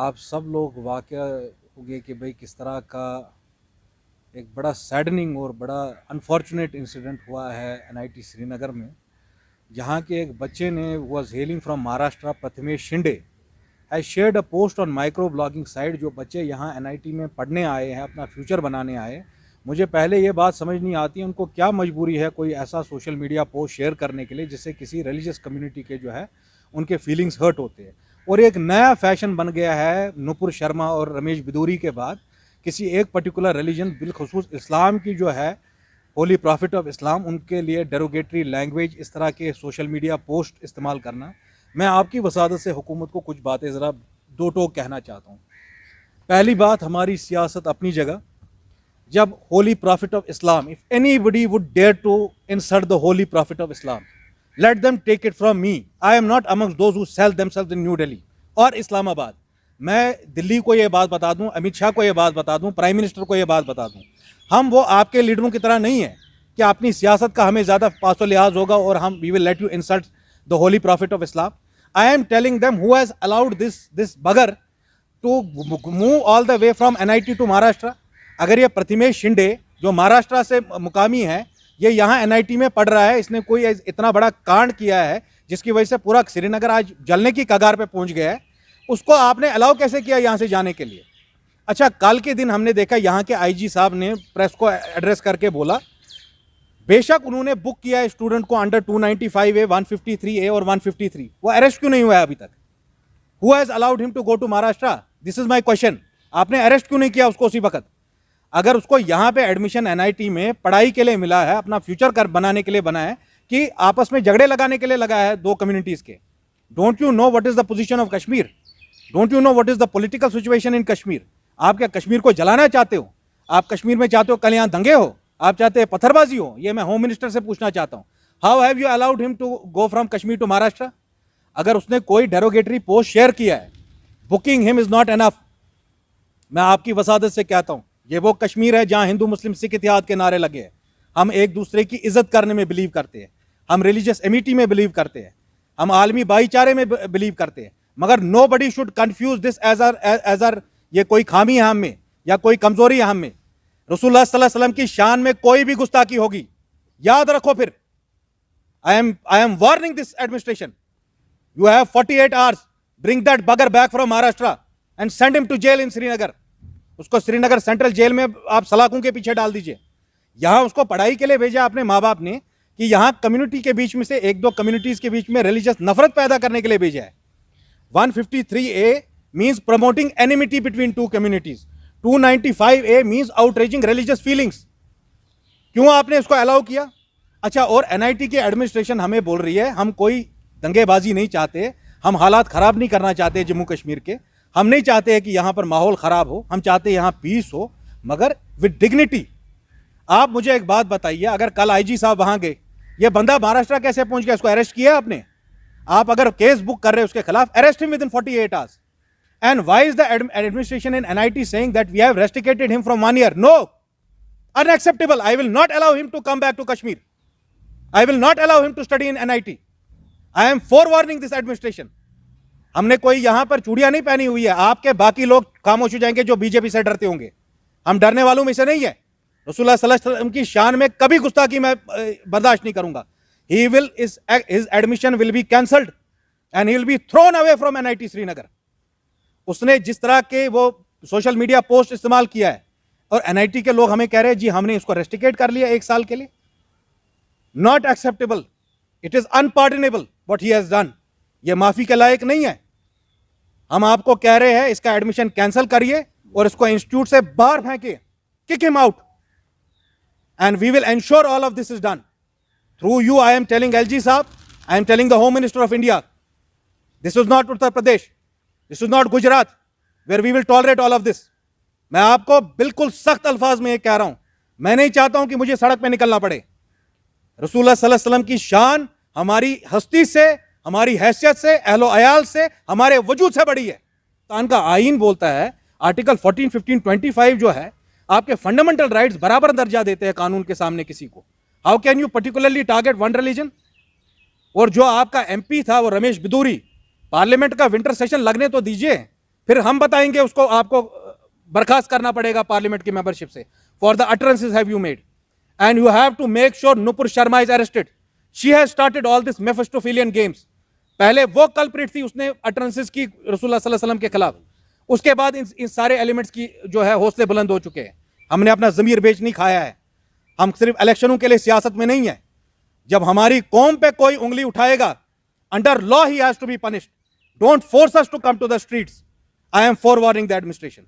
आप सब लोग वाक़या होंगे कि भाई किस तरह का एक बड़ा सैडनिंग और बड़ा अनफॉर्चुनेट इंसिडेंट हुआ है एनआईटी श्रीनगर में, जहाँ के एक बच्चे ने was hailing from Maharashtra, Prathamesh Shinde has shared a post on micro blogging site. जो बच्चे यहाँ एनआईटी में पढ़ने आए हैं, अपना फ्यूचर बनाने आए, मुझे पहले ये बात समझ नहीं आती उनको क्या मजबूरी है कोई ऐसा सोशल मीडिया पोस्ट शेयर करने के लिए जिससे किसी रिलीजियस कम्युनिटी के जो है उनके फीलिंग्स हर्ट होते हैं। और एक नया फैशन बन गया है नुपुर शर्मा और रमेश बिदूरी के बाद, किसी एक पर्टिकुलर रिलीजन बिलखसूस इस्लाम की जो है होली प्रॉफिट ऑफ इस्लाम, उनके लिए डेरोगेटरी लैंग्वेज, इस तरह के सोशल मीडिया पोस्ट इस्तेमाल करना। मैं आपकी वसादत से हुकूमत को कुछ बातें ज़रा दो टोक कहना चाहता हूँ। पहली बात, हमारी सियासत अपनी जगह। जब holy prophet of Islam, if anybody would dare to insult the holy prophet of Islam, let them take it from me. I am not amongst those who sell themselves in New Delhi और इस्लामाबाद। मैं दिल्ली को ये बात बता दूं, अमित शाह को ये बात बता दूं, प्राइम मिनिस्टर को ये बात बता दूं, हम वो आपके लीडरों की तरह नहीं है कि अपनी सियासत का हमें ज़्यादा पासो लिहाज होगा और हम we will let you insult the holy prophet of Islam. I am telling them who has allowed this bugger to move all the way from NIT to Maharashtra. अगर ये प्रथमेश शिंदे जो महाराष्ट्र से मुकामी है, ये यहाँ एनआईटी में पढ़ रहा है, इसने कोई इतना बड़ा कांड किया है जिसकी वजह से पूरा श्रीनगर आज जलने की कगार पे पहुंच गया है, उसको आपने अलाउ कैसे किया यहाँ से जाने के लिए? अच्छा, कल के दिन हमने देखा यहाँ के आईजी साहब ने प्रेस को एड्रेस करके बोला, बेशक उन्होंने बुक किया है स्टूडेंट को अंडर 295A, 153A और 153, वो अरेस्ट क्यों नहीं हुआ है अभी तक? Who has allowed him to go to Maharashtra? This is my question. आपने अरेस्ट क्यों नहीं किया उसको उसी वक्त? अगर उसको यहाँ पे एडमिशन एनआईटी में पढ़ाई के लिए मिला है, अपना फ्यूचर कर बनाने के लिए बना है, कि आपस में झगड़े लगाने के लिए लगा है दो कम्युनिटीज़ के? Don't you know what is the position of Kashmir? Don't you know what is the political situation in Kashmir? आप क्या कश्मीर को जलाना चाहते हो? आप कश्मीर में चाहते हो कल यहाँ दंगे हो? आप चाहते हैं पत्थरबाजी हो? ये मैं होम मिनिस्टर से पूछना चाहता हूँ। How have you allowed him to go from Kashmir to Maharashtra? अगर उसने कोई डेरोगेटरी पोस्ट शेयर किया है, booking him is not enough. मैं आपकी वसादत से कहता हूँ, ये वो कश्मीर है जहाँ हिंदू मुस्लिम सिख इतिहाद के नारे लगे हैं। हम एक दूसरे की इज्जत करने में बिलीव करते हैं, हम रिलीजियस एमिटी में बिलीव करते हैं, हम आलमी भाईचारे में बिलीव करते हैं, मगर nobody should confuse this as are ये कोई खामी है हम में या कोई कमजोरी है हम में। रसूलुल्लाह सल्लल्लाहु अलैहि वसल्लम की शान में कोई भी गुस्ताखी होगी, याद रखो फिर। I am warning this administration, you have 48 hours, bring that bugger back from Maharashtra and send him to jail in Srinagar. उसको श्रीनगर सेंट्रल जेल में आप सलाखों के पीछे डाल दीजिए। यहां उसको पढ़ाई के लिए भेजा अपने माँ बाप ने कि यहां कम्युनिटी के बीच में से एक दो कम्युनिटीज के बीच में रिलीजियस नफरत पैदा करने के लिए भेजा है। 153A means promoting enmity between two communities, 295A means outraging religious feelings. क्यों आपने इसको अलाउ किया? अच्छा, और एनआईटी की एडमिनिस्ट्रेशन हमें बोल रही है हम कोई दंगेबाजी नहीं चाहते, हम हालात खराब नहीं करना चाहते जम्मू कश्मीर के, हम नहीं चाहते हैं कि यहां पर माहौल खराब हो, हम चाहते हैं यहां पीस हो, मगर विद डिग्निटी। आप मुझे एक बात बताइए, अगर कल आईजी साहब वहां गए, ये बंदा महाराष्ट्र कैसे पहुंच गया? इसको अरेस्ट किया आपने? आप अगर केस बुक कर रहे हो उसके खिलाफ, arrest him within 48 hours. And why is the administration in NIT saying that we have restricted him from 1 year? No, unacceptable. I will not allow him to come back to Kashmir. I will not allow him to study in NIT. I am forewarning this administration. हमने कोई यहां पर चूड़ियां नहीं पहनी हुई है, आपके बाकी लोग खामोश हो जाएंगे जो बीजेपी से डरते होंगे, हम डरने वालों में से नहीं है। रसूलुल्लाह सल्लल्लाहु अलैहि वसल्लम की शान में कभी गुस्ताखी मैं बर्दाश्त नहीं करूंगा। He will his admission will be cancelled and he will be thrown away from NIT Srinagar. उसने जिस तरह के वो सोशल मीडिया पोस्ट इस्तेमाल किया है, और एनआईटी के लोग हमें कह रहे हैं जी हमने इसको रेस्ट्रिकेट कर लिया 1 साल के लिए। Not acceptable, it is unpardonable what he has done. ये माफी के लायक नहीं है। हम आपको कह रहे हैं इसका एडमिशन कैंसिल करिए और इसको इंस्टीट्यूट से बाहर फेंकिए, kick him out, and we will ensure all of this is done through you. I am telling LG साहब, I am telling the home minister of India, this is not Uttar Pradesh, this is not Gujarat where we will tolerate all of this. मैं आपको बिल्कुल सख्त अल्फाज में ये कह रहा हूं, मैं नहीं चाहता हूं कि मुझे सड़क पे निकलना पड़े। रसूलुल्लाह सल्लल्लाहु अलैहि वसल्लम की शान हमारी हस्ती से, हमारी हैसियत से, अहलो अयाल से, हमारे वजूद से बड़ी है। पाकिस्तान का आईन बोलता है, आर्टिकल 14, 15, 25 जो है, आपके फंडामेंटल राइट्स बराबर दर्जा देते हैं कानून के सामने किसी को। How can you particularly target one religion? और जो आपका एमपी था वो रमेश बिदूरी, पार्लियामेंट का विंटर सेशन लगने तो दीजिए, फिर हम बताएंगे उसको, आपको बर्खास्त करना पड़ेगा पार्लियामेंट की मेंबरशिप से for the utterances have you made, and you have to make sure Nupur Sharma is arrested. She has started all this Mephistophelian games. पहले वो कल्प्रिट थी, उसने utterances की रसूलुल्लाह सल्लल्लाहु अलैहि वसल्लम के खिलाफ, उसके बाद इन सारे एलिमेंट्स की जो है हौसले बुलंद हो चुके हैं। हमने अपना ज़मीर बेच नहीं खाया है, हम सिर्फ इलेक्शनों के लिए सियासत में नहीं है। जब हमारी कौम पे कोई उंगली उठाएगा, under law he has to be punished. Don't force us to come to the streets. I am forwarding the administration.